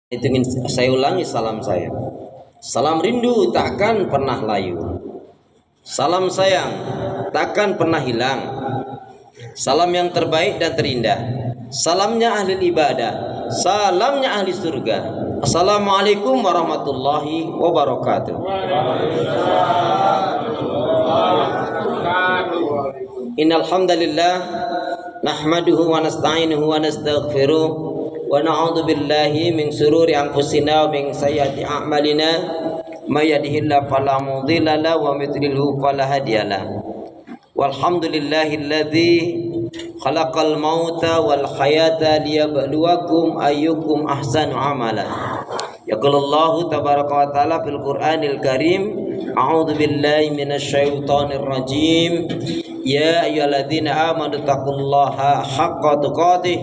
Itu ingin saya ulangi salam saya. Salam rindu takkan pernah layu. Salam sayang takkan pernah hilang. Salam yang terbaik dan terindah. Salamnya ahli ibadah. Salamnya ahli surga. Assalamualaikum warahmatullahi wabarakatuh. Innal hamdalillah nahmaduhu wa nasta'inuhu wa nastaghfiruh wa na'udzu billahi min shururi anfusina wa min sayyiati a'malina may yahdihillahu fala mudilla lahu wa may yudlilhu fala hadiyalah. Walhamdulillahilladzi khalaqal mauta wal hayata liyabluwakum ayyukum ahsanu amala. Yaqulullahu tabaraka wa ta'ala fil Qur'anil Karim, a'udzu billahi minasyaitonir rajim. Ya ayyuhalladzina amanu taqullaha haqqa tuqatih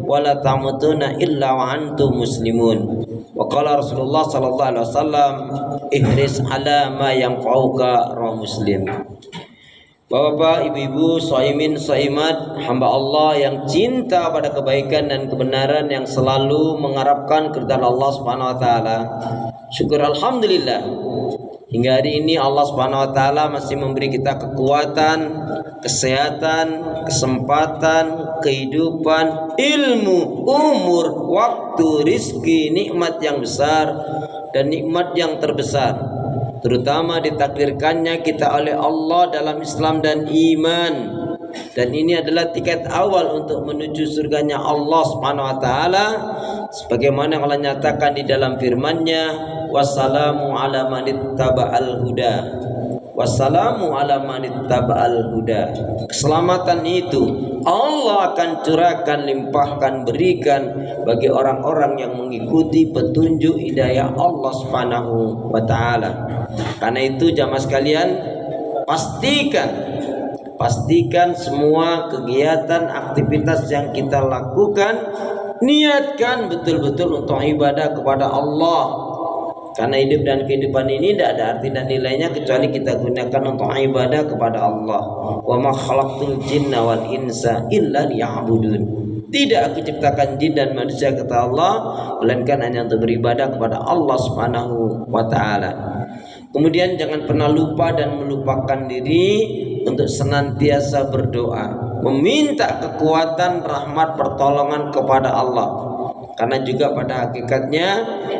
wa la tamutunna illa wa antum muslimun. Wa qala Rasulullah sallallahu alaihi wasallam, ihris ala ma yanfa'uka, rawahu Muslim. Bapak, ibu-ibu, shaimin, shaimat, hamba Allah yang cinta pada kebaikan dan kebenaran, yang selalu mengharapkan keridhaan Allah Subhanahu wa taala. Syukur alhamdulillah, hingga hari ini Allah Subhanahu wa taala masih memberi kita kekuatan, kesehatan, kesempatan, kehidupan, ilmu, umur, waktu, rizki, nikmat yang besar dan nikmat yang terbesar. Terutama ditakdirkannya kita oleh Allah dalam Islam dan iman. Dan ini adalah tiket awal untuk menuju surganya Allah Subhanahu wa taala, sebagaimana Allah nyatakan di dalam firman-Nya, wassalamu ala manittaba'al huda. Wassalamu ala manittaba'al huda. Keselamatan itu Allah akan curahkan, limpahkan, berikan bagi orang-orang yang mengikuti petunjuk hidayah Allah Subhanahu wa taala. Karena itu jamaah sekalian, pastikan semua kegiatan aktivitas yang kita lakukan niatkan betul-betul untuk ibadah kepada Allah. Karena hidup dan kehidupan ini tidak ada arti dan nilainya kecuali kita gunakan untuk ibadah kepada Allah. Wa ma khalaqtul jinna wal insa illa liya'budun. Tidak aku ciptakan jin dan manusia, kata Allah, melainkan hanya untuk beribadah kepada Allah Subhanahu wa taala. Kemudian jangan pernah lupa dan melupakan diri untuk senantiasa berdoa, meminta kekuatan, rahmat, pertolongan kepada Allah. Karena juga pada hakikatnya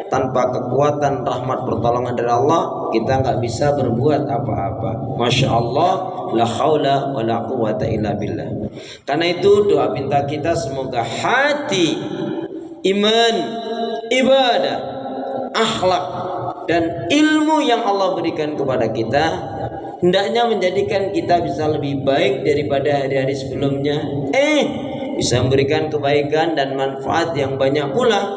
tanpa kekuatan, rahmat, pertolongan dari Allah, kita nggak bisa berbuat apa-apa. Masya Allah, la haula wa la quwata illa billah. Karena itu doa minta kita semoga hati, iman, ibadah, akhlak dan ilmu yang Allah berikan kepada kita hendaknya menjadikan kita bisa lebih baik daripada hari-hari sebelumnya, bisa memberikan kebaikan dan manfaat yang banyak pula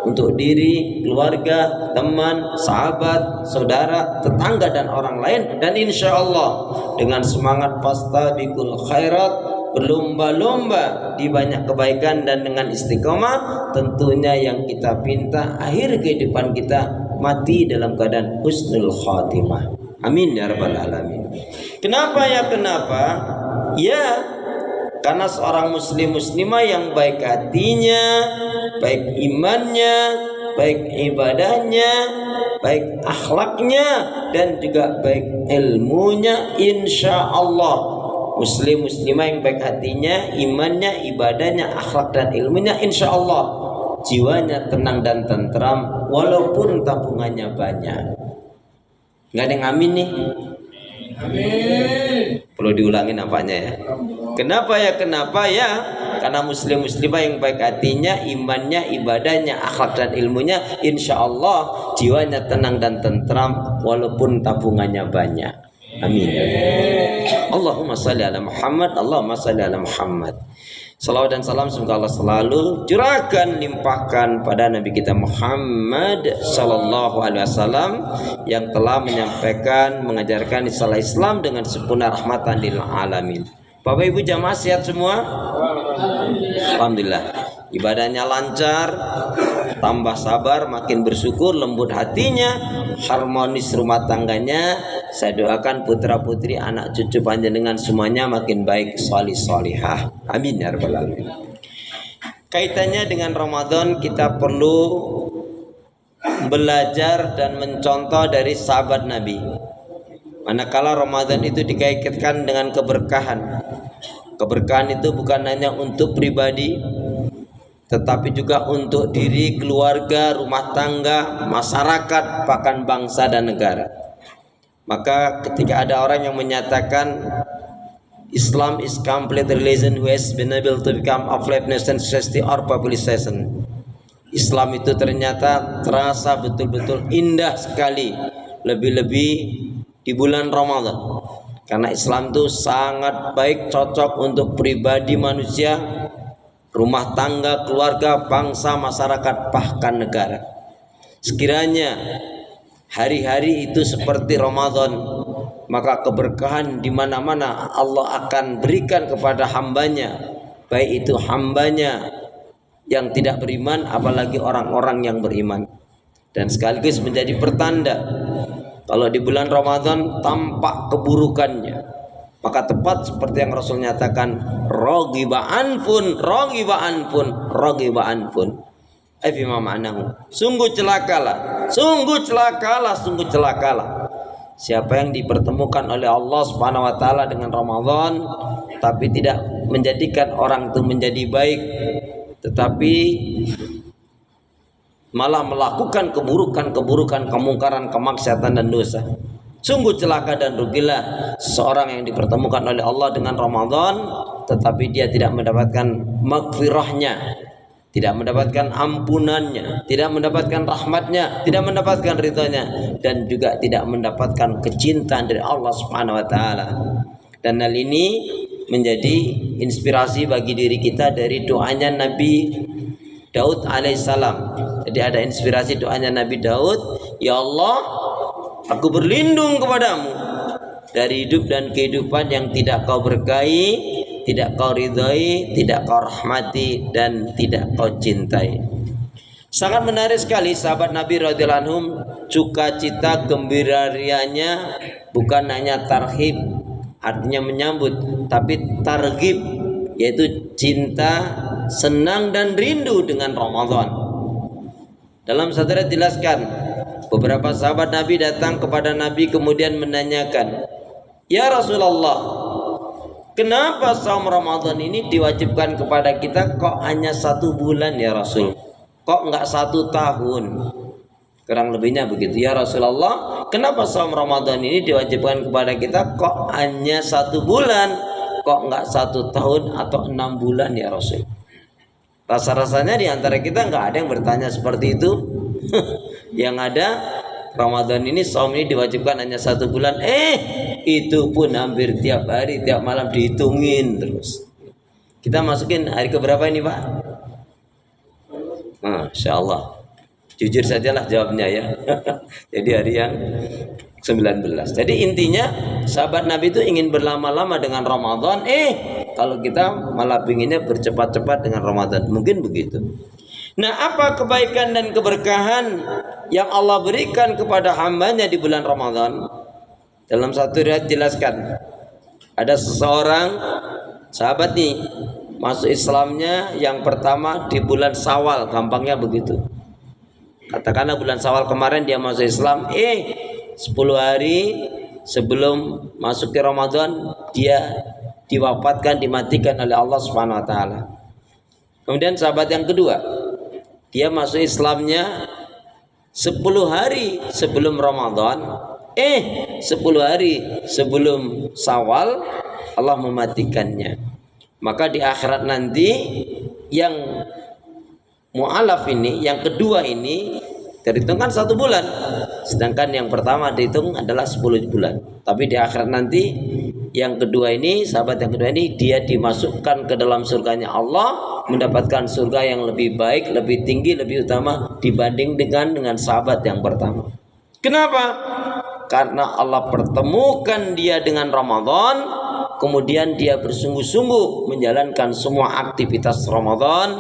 untuk diri, keluarga, teman, sahabat, saudara, tetangga dan orang lain. Dan insya Allah dengan semangat fastabiqul khairat, berlomba-lomba di banyak kebaikan, dan dengan istiqomah, tentunya yang kita pinta akhir kehidupan kita mati dalam keadaan husnul khatimah. Amin ya rabbal alamin. Kenapa? Ya, karena seorang muslimah yang baik hatinya, baik imannya, baik ibadahnya, baik akhlaknya, dan juga baik ilmunya, insya Allah muslimah yang baik hatinya, imannya, ibadahnya, akhlak dan ilmunya, insya Allah jiwanya tenang dan tentram walaupun tabungannya banyak. Nggak ada yang amin nih? Amin. Perlu diulangi nampaknya ya. Kenapa ya? Karena muslimah yang baik hatinya, imannya, ibadahnya, akhlak dan ilmunya, insya Allah jiwanya tenang dan tentram walaupun tabungannya banyak. Amin. Allahumma salli ala Muhammad, Allahumma salli ala Muhammad. Salawat dan salam semoga Allah selalu curahkan, limpahkan pada Nabi kita Muhammad sallallahu alaihi wasallam yang telah menyampaikan, mengajarkan istilah Islam dengan sempurna, rahmatan lil alamin. Bapak Ibu jamaah sehat semua? Alhamdulillah. Ibadahnya lancar, tambah sabar, makin bersyukur, lembut hatinya, harmonis rumah tangganya. Saya doakan putra putri, anak cucu panjenengan semuanya makin baik, sholih sholihah. Amin ya rabbal alamin. Kaitannya dengan Ramadan, kita perlu belajar dan mencontoh dari sahabat Nabi. Manakala Ramadan itu dikaitkan dengan keberkahan. Keberkahan itu bukan hanya untuk pribadi, tetapi juga untuk diri, keluarga, rumah tangga, masyarakat, bahkan bangsa dan negara. Maka ketika ada orang yang menyatakan Islam is complete religion who has been able to become a flat nation, society or population. Islam itu ternyata terasa betul-betul indah sekali, lebih-lebih di bulan Ramadan. Karena Islam itu sangat baik, cocok untuk pribadi manusia, rumah tangga, keluarga, bangsa, masyarakat, bahkan negara. Sekiranya hari-hari itu seperti Ramadan, maka keberkahan di mana-mana Allah akan berikan kepada hambanya, baik itu hambanya yang tidak beriman, apalagi orang-orang yang beriman. Dan sekaligus menjadi pertanda kalau di bulan Ramadan tampak keburukannya, maka tepat seperti yang Rasul nyatakan, raghiba anfun, raghiba anfun, raghiba anfun. Afima ma'nahu. Sungguh celakalah, sungguh celakalah, sungguh celakalah siapa yang dipertemukan oleh Allah Subhanahu wa taala dengan Ramadan tapi tidak menjadikan orang itu menjadi baik, tetapi malah melakukan keburukan, kemungkaran, kemaksiatan dan dosa. Sungguh celaka dan rugilah seorang yang dipertemukan oleh Allah dengan Ramadan tetapi dia tidak mendapatkan maghfirahnya, tidak mendapatkan ampunannya, tidak mendapatkan rahmatnya, tidak mendapatkan ridhonya, dan juga tidak mendapatkan kecintaan dari Allah Subhanahu wa taala. Dan hal ini menjadi inspirasi bagi diri kita dari doanya Nabi Daud alaihissalam. Jadi ada inspirasi doanya Nabi Daud, ya Allah, aku berlindung kepadamu dari hidup dan kehidupan yang tidak kau berkahi, tidak kau ridhai, tidak kau rahmati, dan tidak kau cintai. Sangat menarik sekali sahabat Nabi radhiyallahu anhum, sukacita gembira rianya bukan hanya tarhib, artinya menyambut, tapi targhib, yaitu cinta, senang dan rindu dengan Ramadan. Dalam satu ayat dijelaskan, beberapa sahabat Nabi datang kepada Nabi kemudian menanyakan, ya Rasulullah, kenapa saum Ramadan ini diwajibkan kepada kita kok hanya 1 bulan ya Rasul? Kok enggak 1 tahun? Kurang lebihnya begitu. Ya Rasulullah, kenapa saum Ramadan ini diwajibkan kepada kita kok hanya 1 bulan? Kok enggak 1 tahun atau 6 bulan ya Rasul? Rasa-rasanya di antara kita enggak ada yang bertanya seperti itu. Yang ada Ramadan ini, saum ini diwajibkan hanya 1 bulan. Itu pun hampir tiap hari, tiap malam dihitungin terus. Kita masukin hari keberapa ini Pak? Masya Allah. Jujur sajalah jawabnya ya. Jadi hari yang 19. Jadi intinya sahabat Nabi itu ingin berlama-lama dengan Ramadan. Kalau kita malah pinginnya bercepat-cepat dengan Ramadan. Mungkin begitu. Nah, apa kebaikan dan keberkahan yang Allah berikan kepada hambanya di bulan Ramadan? Dalam satu riwayat jelaskan, ada seseorang sahabat nih masuk Islamnya yang pertama di bulan Syawal, gampangnya begitu. Katakanlah bulan Syawal kemarin dia masuk Islam, 10 hari sebelum masuk ke Ramadan dia diwafatkan, dimatikan oleh Allah Subhanahu wa taala. Kemudian sahabat yang kedua, dia masuk Islamnya 10 hari sebelum Ramadan, 10 hari sebelum Syawal Allah mematikannya. Maka di akhirat nanti yang mu'alaf ini, yang kedua ini terhitungkan 1 bulan, sedangkan yang pertama dihitung adalah 10 bulan. Tapi di akhirat nanti yang kedua ini, sahabat yang kedua ini, dia dimasukkan ke dalam surganya Allah, mendapatkan surga yang lebih baik, lebih tinggi, lebih utama dibanding dengan sahabat yang pertama. Kenapa? Karena Allah pertemukan dia dengan Ramadan, kemudian dia bersungguh-sungguh menjalankan semua aktivitas Ramadan,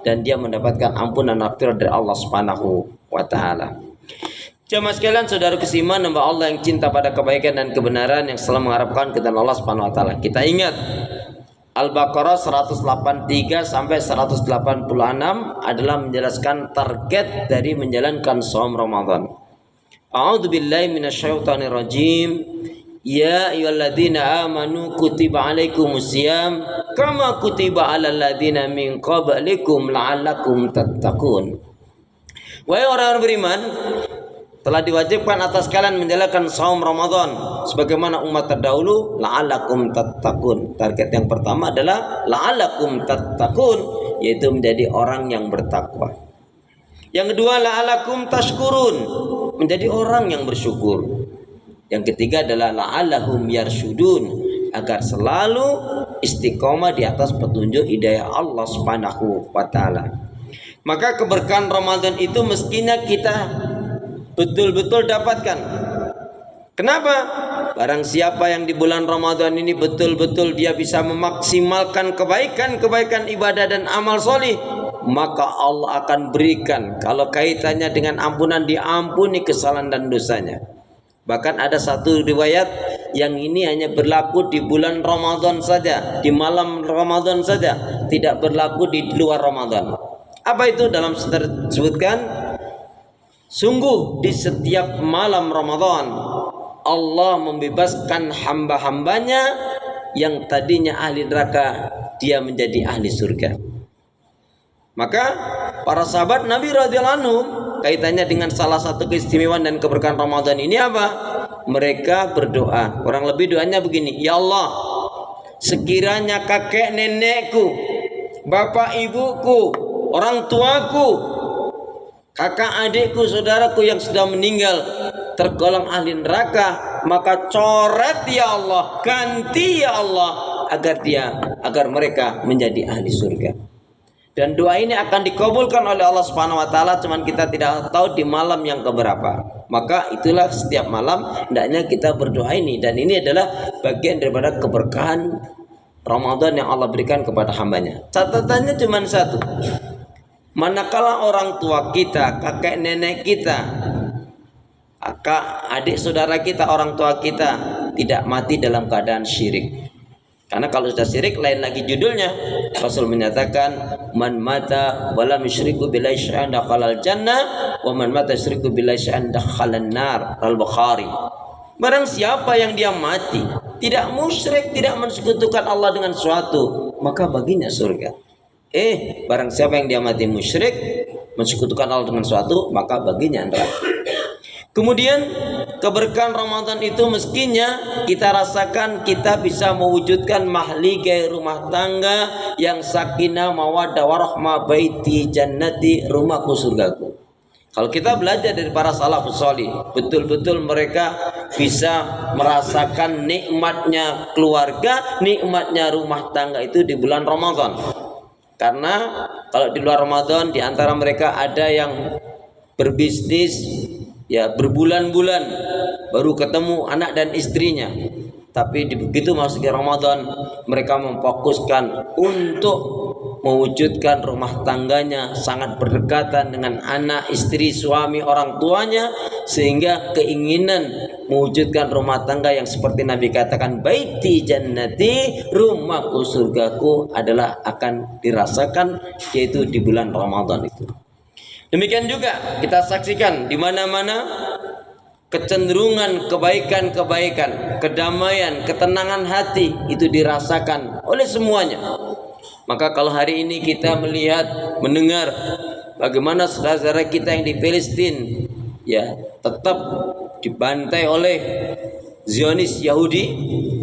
dan dia mendapatkan ampunan maghfirah dari Allah Subhanahu wa taala. Jemaah sekalian, saudara keiman, hamba Allah yang cinta pada kebaikan dan kebenaran, yang selalu mengharapkan kepada Allah Subhanahu wa taala. Kita ingat Al-Baqarah 183 sampai 186 adalah menjelaskan target dari menjalankan shaum Ramadan. A'udzubillahi minasyaitonir rajim. Ya ayyuhalladzina amanu kutiba alaikumusiyam kama kutiba alal ladzina min qablikum la'allakum tattaqun. Wahai orang beriman, telah diwajibkan atas kalian menjalankan saum Ramadan sebagaimana umat terdahulu, la'allakum tattaqun. Target yang pertama adalah la'allakum tattaqun, yaitu menjadi orang yang bertakwa. Yang kedua, la'allakum tashkurun, menjadi orang yang bersyukur. Yang ketiga adalah la'allahum yarsyudun, agar selalu istiqomah di atas petunjuk hidayah Allah Subhanahu wa taala. Maka keberkahan Ramadan itu mestinya kita betul-betul dapatkan. Kenapa? Barang siapa yang di bulan Ramadan ini betul-betul dia bisa memaksimalkan kebaikan-kebaikan ibadah dan amal solih, maka Allah akan berikan, kalau kaitannya dengan ampunan, diampuni kesalahan dan dosanya. Bahkan ada satu riwayat yang ini hanya berlaku di bulan Ramadan saja, di malam Ramadan saja, tidak berlaku di luar Ramadan. Apa itu? Dalam disebutkan, sungguh di setiap malam Ramadan Allah membebaskan hamba-hambanya yang tadinya ahli neraka, dia menjadi ahli surga. Maka para sahabat Nabi radhiyallahu anhum, kaitannya dengan salah satu keistimewaan dan keberkahan Ramadan ini apa? Mereka berdoa. Kurang lebih doanya begini, ya Allah, sekiranya kakek nenekku, bapak ibuku, orang tuaku, kakak adikku, saudaraku yang sudah meninggal tergolong ahli neraka, maka coret ya Allah, ganti ya Allah, agar mereka menjadi ahli surga. Dan doa ini akan dikabulkan oleh Allah Subhanahu wa taala, cuman kita tidak tahu di malam yang keberapa. Maka itulah setiap malam hendaknya kita berdoa ini, dan ini adalah bagian daripada keberkahan Ramadan yang Allah berikan kepada hambanya. Catatannya cuma satu. Manakala orang tua kita, kakek nenek kita, kakak adik saudara kita, orang tua kita tidak mati dalam keadaan syirik. Karena kalau sudah syirik lain lagi judulnya. Rasul menyatakan, man mata wala musyriku billahi syai'an dakhalal jannah wa man mata syiriku billahi syai'an dakhalan nar. Al-Bukhari. Barang siapa yang dia mati tidak musyrik, tidak mensekutukan Allah dengan sesuatu, maka baginya surga. Barang siapa yang dia mati musyrik, mensekutukan Allah dengan sesuatu, maka baginya neraka. Kemudian keberkahan Ramadan itu mestinya kita rasakan, kita bisa mewujudkan mahligai rumah tangga yang sakinah mawaddah warahmah, baiti jannati, rumahku surgaku. Kalau kita belajar dari para salafus shalih, betul-betul mereka bisa merasakan nikmatnya keluarga, nikmatnya rumah tangga itu di bulan Ramadan. Karena kalau di luar Ramadan, di antara mereka ada yang berbisnis ya berbulan-bulan baru ketemu anak dan istrinya. Tapi begitu masuk Ramadan, mereka memfokuskan untuk mewujudkan rumah tangganya sangat berdekatan dengan anak, istri, suami, orang tuanya, sehingga keinginan mewujudkan rumah tangga yang seperti Nabi katakan, baiti jannati, rumahku surgaku, adalah akan dirasakan yaitu di bulan Ramadan itu. Demikian juga kita saksikan di mana-mana kecenderungan kebaikan-kebaikan, kedamaian, ketenangan hati itu dirasakan oleh semuanya. Maka kalau hari ini kita melihat, mendengar bagaimana saudara-saudara kita yang di Palestina ya tetap dibantai oleh Zionis Yahudi,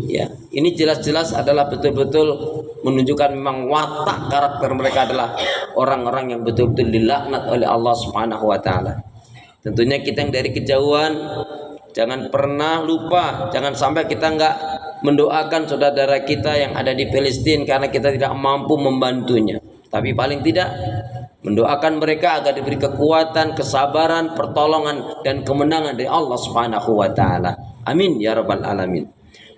ya ini jelas-jelas adalah betul-betul menunjukkan memang watak karakter mereka adalah orang-orang yang betul-betul dilaknat oleh Allah Subhanahu wa taala. Tentunya kita yang dari kejauhan jangan pernah lupa, jangan sampai kita enggak mendoakan saudara-saudara kita yang ada di Palestina karena kita tidak mampu membantunya. Tapi paling tidak mendoakan mereka agar diberi kekuatan, kesabaran, pertolongan dan kemenangan dari Allah Subhanahu wa taala. Amin ya rabbal alamin.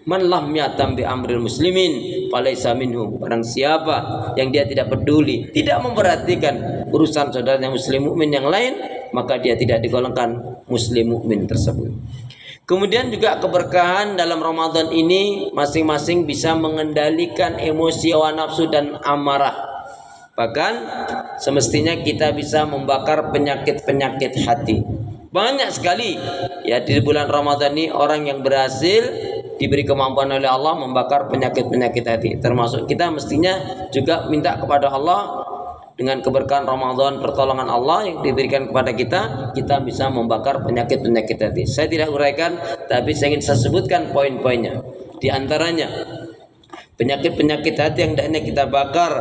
Man lam yatam bi amril muslimin falaysa minhum. Barang siapa yang dia tidak peduli, tidak memperhatikan urusan saudaranya muslim mukmin yang lain, maka dia tidak digolongkan muslim mukmin tersebut. Kemudian juga keberkahan dalam Ramadan ini masing-masing bisa mengendalikan emosi hawa nafsu dan amarah. Bahkan semestinya kita bisa membakar penyakit-penyakit hati. Banyak sekali ya di bulan Ramadan ini orang yang berhasil diberi kemampuan oleh Allah membakar penyakit-penyakit hati. Termasuk kita mestinya juga minta kepada Allah dengan keberkahan Ramadan, pertolongan Allah yang diberikan kepada kita, kita bisa membakar penyakit-penyakit hati. Saya tidak uraikan, tapi saya ingin sebutkan poin-poinnya. Di antaranya penyakit-penyakit hati yang hendaknya kita bakar,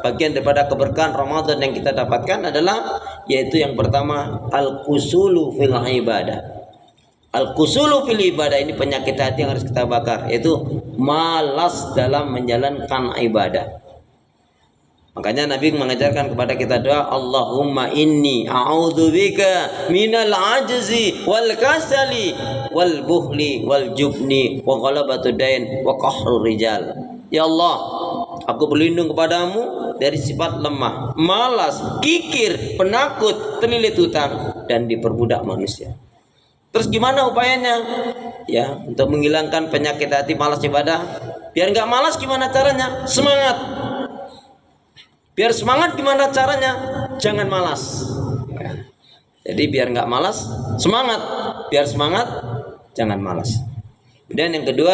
bagian daripada keberkahan Ramadan yang kita dapatkan adalah, yaitu yang pertama, al-kusulu fil ibadah. Al-kusulu fil ibadah ini penyakit hati yang harus kita bakar, yaitu malas dalam menjalankan ibadah. Makanya Nabi mengajarkan kepada kita doa, Allahumma inni a'udzubika minal ajzi wal kasali wal buhli wal jubni wa ghalabatud dain wa qahrur rijal. Ya Allah, aku berlindung kepadamu dari sifat lemah, malas, kikir, penakut, terlilit hutang, dan diperbudak manusia. Terus gimana upayanya? Ya, untuk menghilangkan penyakit hati malas ibadah. Biar enggak malas gimana caranya? Semangat. Biar semangat gimana caranya? Jangan malas. Ya. Jadi biar nggak malas, semangat. Biar semangat, jangan malas. Dan yang kedua,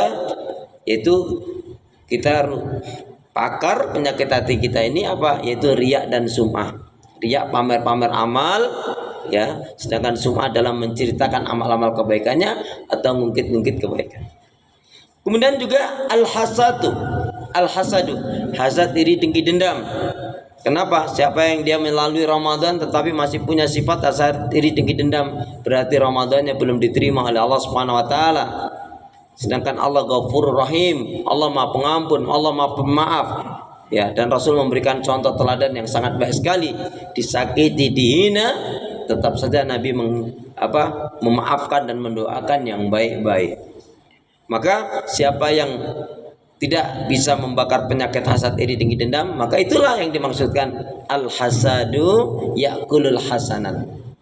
yaitu kita pakar penyakit hati kita ini apa? Yaitu riya dan sum'ah. Riya pamer-pamer amal, ya. Sedangkan sum'ah dalam menceritakan amal-amal kebaikannya atau ngungkit-ngungkit kebaikan. Kemudian juga al-hasadu, hasad, iri, dengki, dendam. Kenapa? Siapa yang dia melalui Ramadan tetapi masih punya sifat hasad, iri, dengki, dendam, berarti Ramadannya belum diterima oleh Allah Subhanahu wa taala. Sedangkan Allah Ghafurur Rahim, Allah Maha Pengampun, Allah Maha Pemaaf. Ya, dan Rasul memberikan contoh teladan yang sangat baik sekali. Disakiti, dihina, tetap saja Nabi memaafkan dan mendoakan yang baik-baik. Maka siapa yang tidak bisa membakar penyakit hasad, iri, dengki, dendam, maka itulah yang dimaksudkan al-hasadu ya'kulul hasanat.